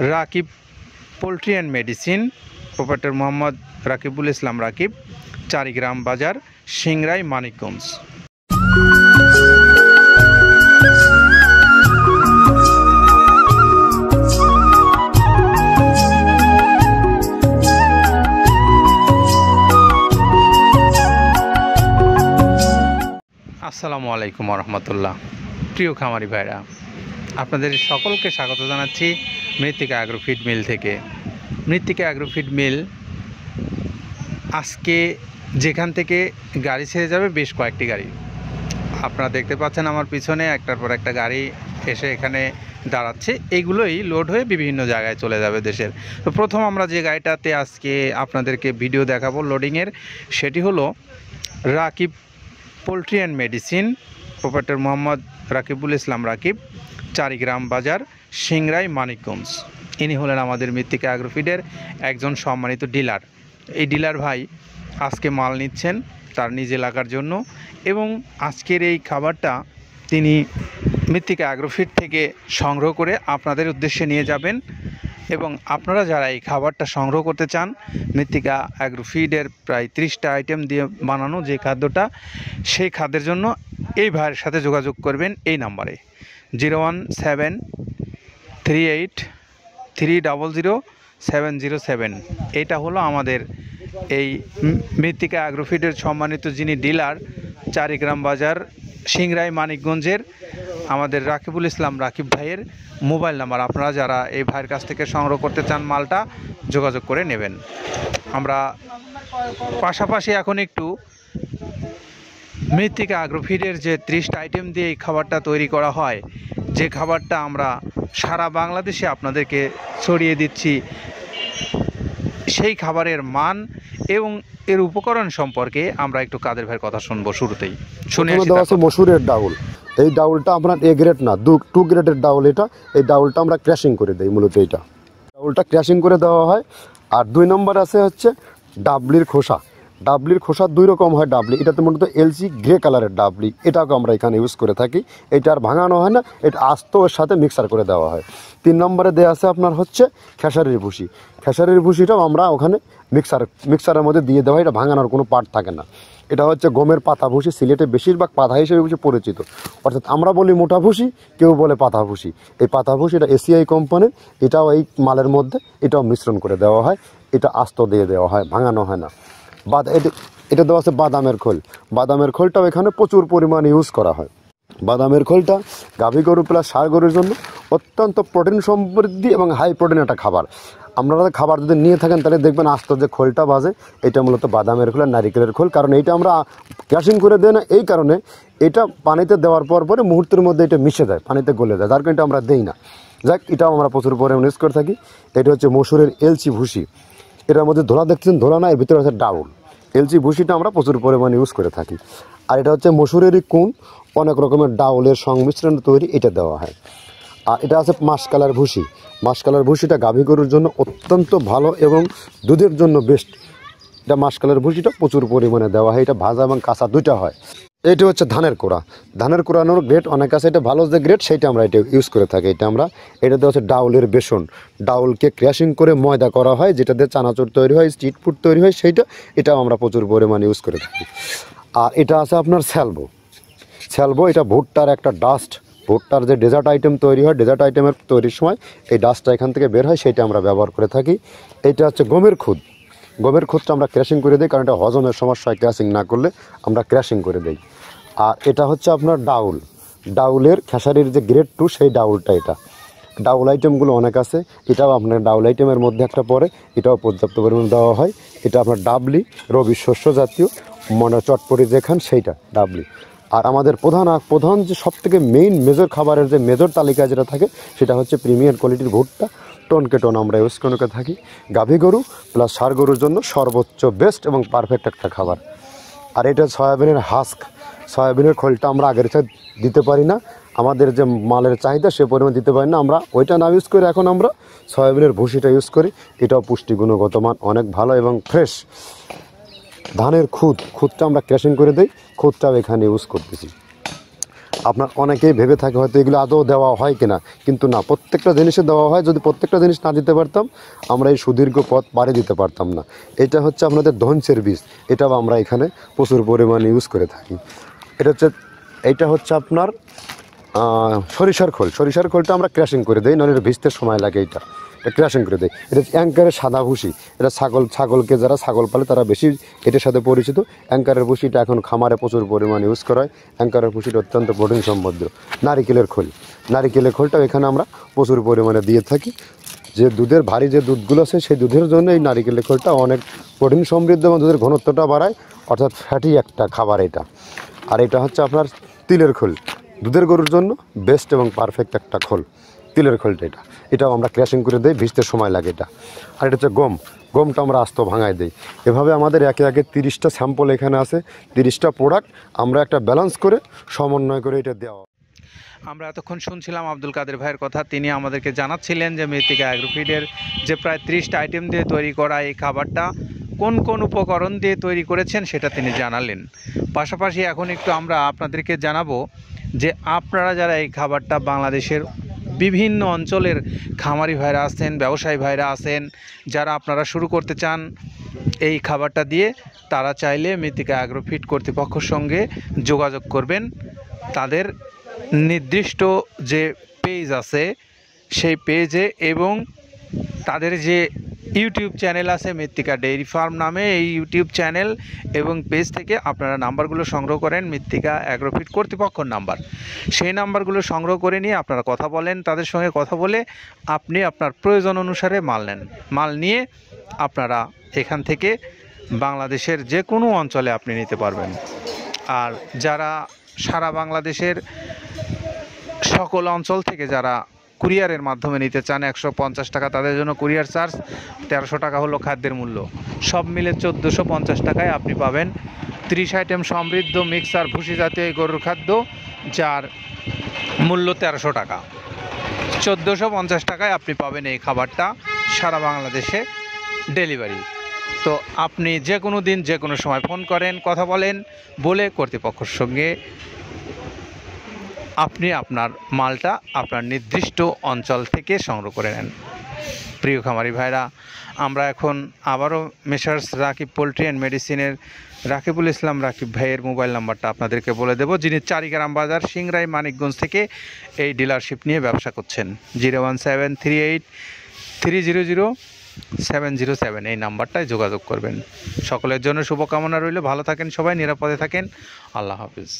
Rakib poultry and medicine, proprietor Mohammad Rakibul Islam Rakib, Charigram Bazar, Singair, Manikganj. আসসালামু আলাইকুম রহমতুল্লাহ। প্রিয় খামারি ভাইরা, আপনাদের সকলকে স্বাগত জানাচ্ছি মৃত্তিকা অ্যাগ্রো ফিড মিল থেকে। মৃত্তিকা অ্যাগ্রো ফিড মিল আজকে যেখান থেকে গাড়ি ছেড়ে যাবে, বেশ কয়েকটি গাড়ি আপনারা দেখতে পাচ্ছেন আমার পিছনে, একটার পর একটা গাড়ি এসে এখানে দাঁড়াচ্ছে। এইগুলোই লোড হয়ে বিভিন্ন জায়গায় চলে যাবে দেশের। তো প্রথম আমরা যে গাড়িটাতে আজকে আপনাদেরকে ভিডিও দেখাবো লোডিংয়ের, সেটি হলো Rakib poultry and medicine, proprietor Mohammad Rakibul Islam Rakib, Charigram Bazar, Singair, Manikganj. ইনি হলেন আমাদের মৃত্তিকা অ্যাগ্রো ফিডের একজন সম্মানিত ডিলার। এই ডিলার ভাই আজকে মাল নিচ্ছেন তার নিজ এলাকার জন্য, এবং আজকের এই খাবারটা তিনি মৃত্তিকা অ্যাগ্রো ফিড থেকে সংগ্রহ করে আপনাদের উদ্দেশ্যে নিয়ে যাবেন। এবং আপনারা যারা এই খাবারটা সংগ্রহ করতে চান, মৃত্তিকা অ্যাগ্রো ফিডের প্রায় 30টা আইটেম দিয়ে বানানো যে খাদ্যটা, সেই খাদ্যের জন্য এই ভাইয়ের সাথে যোগাযোগ করবেন এই নাম্বারে 01738300707। এটা হলো আমাদের এই মৃত্তিকা অ্যাগ্রো ফিডের সম্মানিত যিনি ডিলার, চারিগ্রাম বাজার, সিংড়াই, মানিকগঞ্জের আমাদের রাকিবুল ইসলাম রাকিব ভাইয়ের মোবাইল নাম্বার। আপনারা যারা এই ভাইয়ের কাছ থেকে সংগ্রহ করতে চান, মালটা যোগাযোগ করে নেবেন। আমরা পাশাপাশি এখন একটু মৃত্তিকা অ্যাগ্রো ফিডের যে 30টা আইটেম দিয়ে এই খাবারটা তৈরি করা হয়, যে খাবারটা আমরা সারা বাংলাদেশে আপনাদেরকে ছড়িয়ে দিচ্ছি, সেই খাবারের মান এবং এর উপকরণ সম্পর্কে আমরা একটু কাদের ভাইয়ের কথা শুনবো। শুরুতেই শুনে মসুরের ডাউল। এই ডাউলটা আপনার এ গ্রেড না, 2 গ্রেডের ডাউল এটা। এই ডাউলটা আমরা ক্র্যাশিং করে দিই, মূলত এইটা ডাউলটা ক্র্যাশিং করে দেওয়া হয়। আর 2 নম্বর আছে হচ্ছে ডাবলির খোসা। ডাবলির খোসা 2 রকম হয় ডাবলি, এটাতে মূলত এলসি গ্রে কালারের ডাবলি, এটাকে আমরা এখানে ইউজ করে থাকি। এটা আর ভাঙানো হয় না, এটা আস্ত ওর সাথে মিক্সার করে দেওয়া হয়। 3 নম্বরে দেওয়া আছে আপনার হচ্ছে খেসারির ভুসি। খেসারির ভুসিটাও আমরা ওখানে মিক্সারের মধ্যে দিয়ে দেওয়া হয়, এটা ভাঙানোর কোনো পার্ট থাকে না। এটা হচ্ছে গমের পাতা ভুসি, সিলেটে বেশিরভাগ পাতা হিসেবে পরিচিত, অর্থাৎ আমরা বলি মোটা ভুসি, কেউ বলে পাতা ভুসি। এই পাতা ভুসি এটা এসিআই কোম্পানির, এটাও এই মালের মধ্যে এটাও মিশ্রণ করে দেওয়া হয়, এটা আস্ত দিয়ে দেওয়া হয়, ভাঙানো হয় না। এটা দেওয়া আছে বাদামের খোল। বাদামের খোলটাও এখানে প্রচুর পরিমাণে ইউজ করা হয়। বাদামের খোলটা গাভী গরু প্লাস ষাঁড় গরুর জন্য অত্যন্ত প্রোটিন সমৃদ্ধি এবং হাই প্রোটিন একটা খাবার। আপনারা খাবার যদি নিয়ে থাকেন তাহলে দেখবেন আস্ত যে খোলটা বাজে, এটা মূলত বাদামের খোল আর নারিকেলের খোল। কারণ এইটা আমরা ক্র্যাশিং করে দেয় না, এই কারণে এটা পানিতে দেওয়ার পরে মুহূর্তের মধ্যে এটা মিশে যায়, পানিতে গলে যায়, যার কারণে এটা আমরা দেই না। যাক, এটাও আমরা প্রচুর পরিমাণে ইউজ করে থাকি। এটা হচ্ছে মসুরের এলচি ভুসি। এটার মধ্যে ধোলা দেখছেন, ধোলা না, এর ভিতরে হচ্ছে ডাউল। এলচি ভুসিটা আমরা প্রচুর পরিমাণে ইউজ করে থাকি। আর এটা হচ্ছে মসুরেরই কুন, অনেক রকমের ডাউলের সংমিশ্রণ তৈরি, এটা দেওয়া হয়। আর এটা আছে মাসকালার ভুসি। মাসকালার ভুসিটা গাভী গরুর জন্য অত্যন্ত ভালো এবং দুধের জন্য বেস্ট। এটা মাসকালার ভুসিটা প্রচুর পরিমাণে দেওয়া হয়, এটা ভাজা এবং কাঁচা দুইটা হয়। এটা হচ্ছে ধানের কোড়া। ধানের কোড়ানোর গ্রেড অনেক আছে, এটা ভালো যে গ্রেড সেইটা আমরা এটা ইউজ করে থাকি। এটা দেওয়া হচ্ছে ডাউলের বেসন। ডাউলকে ক্র্যাশিং করে ময়দা করা হয়, যেটা দিয়ে চানাচুর তৈরি হয়, স্ট্রিট ফুড তৈরি হয়, এটাও আমরা প্রচুর পরিমাণে ইউজ করে থাকি। আর এটা আছে আপনার স্যালবো। এটা ভুট্টার একটা ডাস্ট। ভুট্টার যে ডেজার্ট আইটেম তৈরি হয়, ডেজার্ট আইটেমের তৈরির সময় এই ডাস্টটা এখান থেকে বের হয়, সেইটা আমরা ব্যবহার করে থাকি। এটা হচ্ছে গমের খুদ। গমের খুদটা আমরা ক্র্যাশিং করে দিই, কারণ এটা হজমের সমস্যা হয়, ক্র্যাশিং না করলে আমরা ক্র্যাশিং করে দিই। আর এটা হচ্ছে আপনার ডাউলের খেসারির যে গ্রেড 2, সেই ডাউলটা। এটা ডাউল আইটেমগুলো অনেক আছে, এটাও আপনার ডাউল আইটেমের মধ্যে একটা পড়ে, এটাও পর্যাপ্ত পরিমাণ দেওয়া হয়। এটা আপনার ডাবলি, রবি শস্য জাতীয়, চটপটি যেখান সেইটা ডাবলি। আর আমাদের প্রধান যে সবথেকে মেজর খাবারের যে মেজর তালিকা যেটা থাকে, সেটা হচ্ছে প্রিমিয়ার কোয়ালিটির ভুট্টা, টনকে টন আমরা ইউজ করে থাকি। গাভী গরু প্লাস ষাঁড় গরুর জন্য সর্বোচ্চ বেস্ট এবং পারফেক্ট একটা খাবার। আর এটা সয়াবিনের হাস্ক। সয়াবিনের খোলটা আমরা আগের সাথে দিতে পারি না, আমাদের যে মালের চাহিদা সে পরিমাণ দিতে পারি না, আমরা ওইটা না ইউজ করে এখন আমরা সয়াবিনের ভুসিটা ইউজ করি। এটাও পুষ্টি গুণগত মান অনেক ভালো এবং ফ্রেশ। ধানের খুদটা আমরা ক্র্যাশিং করে দিই, খুদটাও এখানে ইউজ করতেছি। আপনার অনেকেই ভেবে থাকে হয়তো এগুলো আদৌ দেওয়া হয় কিনা, কিন্তু না, প্রত্যেকটা জিনিসে দেওয়া হয়। যদি প্রত্যেকটা জিনিস না দিতে পারতাম আমরা এই সুদীর্ঘ পথ পাড়ি দিতে পারতাম না। এটা হচ্ছে আপনাদের ধনসের বীজ, এটাও আমরা এখানে প্রচুর পরিমাণে ইউজ করে থাকি। এইটা হচ্ছে আপনার সরিষার খোল। সরিষার খোলটা আমরা ক্র্যাশিং করে দিই, নাহলে এটা ভিজতে সময় লাগে। এটা ক্র্যাশিং করে দেয়। এটা অ্যাঙ্কারের সাদা ভুসি। এটা ছাগলকে যারা ছাগল পালে তারা বেশি এটার সাথে পরিচিত। অ্যাঙ্কারের ভুসিটা এখন খামারে প্রচুর পরিমাণে ইউজ করা হয়। অ্যাঙ্কারের ভুসিটা অত্যন্ত প্রোটিন সমৃদ্ধ। নারিকেলের খোল, নারিকেলের খোলটাও এখানে আমরা প্রচুর পরিমাণে দিয়ে থাকি। যে দুধের ভারী যে দুধগুলো আছে সেই দুধের জন্য এই নারিকেলের খোলটা অনেক প্রোটিন সমৃদ্ধ এবং দুধের ঘনত্বটা বাড়ায়, অর্থাৎ ফ্যাটি একটা খাবার এটা। আর এটা হচ্ছে আপনার তিলের খোল, দুধের গরুর জন্য বেস্ট এবং পারফেক্ট একটা খোল, তিলের খোলটা। এটাও আমরা ক্র্যাশিং করে দিই, ভিজতে সময় লাগে এটা। আর এটা হচ্ছে গমটা আমরা আস্ত ভাঙায় দিই। এভাবে আমাদের একে একে 30টা স্যাম্পল এখানে আছে, 30টা প্রোডাক্ট আমরা একটা ব্যালেন্স করে সমন্বয় করে এটা দেওয়া। আমরা এতক্ষণ শুনছিলাম আব্দুল কাদের ভাইয়ের কথা। তিনি আমাদেরকে জানাচ্ছিলেন যে মৃত্তিকা অ্যাগ্রোফিডের যে প্রায় 30টা আইটেম দিয়ে তৈরি করা এই খাবারটা কোন কোন উপকরণ দিয়ে তৈরি করেছেন সেটা তিনি জানালেন। পাশাপাশি এখন একটু আমরা আপনাদেরকে জানাবো যে আপনারা যারা এই খাবারটা বাংলাদেশের বিভিন্ন অঞ্চলের খামারি ভাইরা আছেন, ব্যবসায়ী ভাইরা আছেন, যারা আপনারা শুরু করতে চান এই খাবারটা দিয়ে, তারা চাইলে মৃত্তিকা অ্যাগ্রোফিড কর্তৃপক্ষের সঙ্গে যোগাযোগ করবেন। তাদের নির্দিষ্ট যে পেজ আছে সেই পেজে এবং তাদের যে ইউটিউব চ্যানেল আছে মৃত্তিকা ডেইরি ফার্ম নামে, এই ইউটিউব চ্যানেল এবং পেজ থেকে আপনারা নাম্বারগুলো সংগ্রহ করেন, মৃত্তিকা অ্যাগ্রোফিড কর্তৃপক্ষর নাম্বার। সেই নাম্বারগুলো সংগ্রহ করে নিয়ে আপনারা কথা বলেন, তাদের সঙ্গে কথা বলে আপনি আপনার প্রয়োজন অনুসারে মাল নেন। মাল নিয়ে আপনারা এখান থেকে বাংলাদেশের যে কোনো অঞ্চলে আপনি নিতে পারবেন। আর যারা সারা বাংলাদেশের সকল অঞ্চল থেকে যারা কুরিয়ারের মাধ্যমে নিতে চান 150 টাকা তাদের জন্য কুরিয়ার চার্জ, 1300 টাকা হলো খাদ্যের মূল্য, সব মিলে 1450 টাকায় আপনি পাবেন 30 আইটেম সমৃদ্ধ মিক্সার ভুসি জাতীয় এই গরুর খাদ্য, যার মূল্য 1300 টাকা। 1450 টাকায় আপনি পাবেন এই খাবারটা সারা বাংলাদেশে ডেলিভারি। তো আপনি যে কোনো দিন যে কোনো সময় ফোন করেন, কথা বলেন, বলে কর্তৃপক্ষের সঙ্গে আপনি আপনার মালটা আপনার নির্দিষ্ট অঞ্চল থেকে সংগ্রহ করে নেন। প্রিয় খামারি ভাইরা, আমরা এখন আবারও মেসার্স রাকিব পোলট্রি অ্যান্ড মেডিসিনের রাকিবুল ইসলাম রাকিব ভাইয়ের মোবাইল নাম্বারটা আপনাদেরকে বলে দেব, যিনি চারিগ্রাম বাজার সিংরাই মানিকগঞ্জ থেকে এই ডিলারশিপ নিয়ে ব্যবসা করছেন। 01738300707 এই নাম্বারটায় যোগাযোগ করবেন। সকলের জন্য শুভকামনা রইল। ভালো থাকেন সবাই, নিরাপদে থাকেন। আল্লাহ হাফিজ।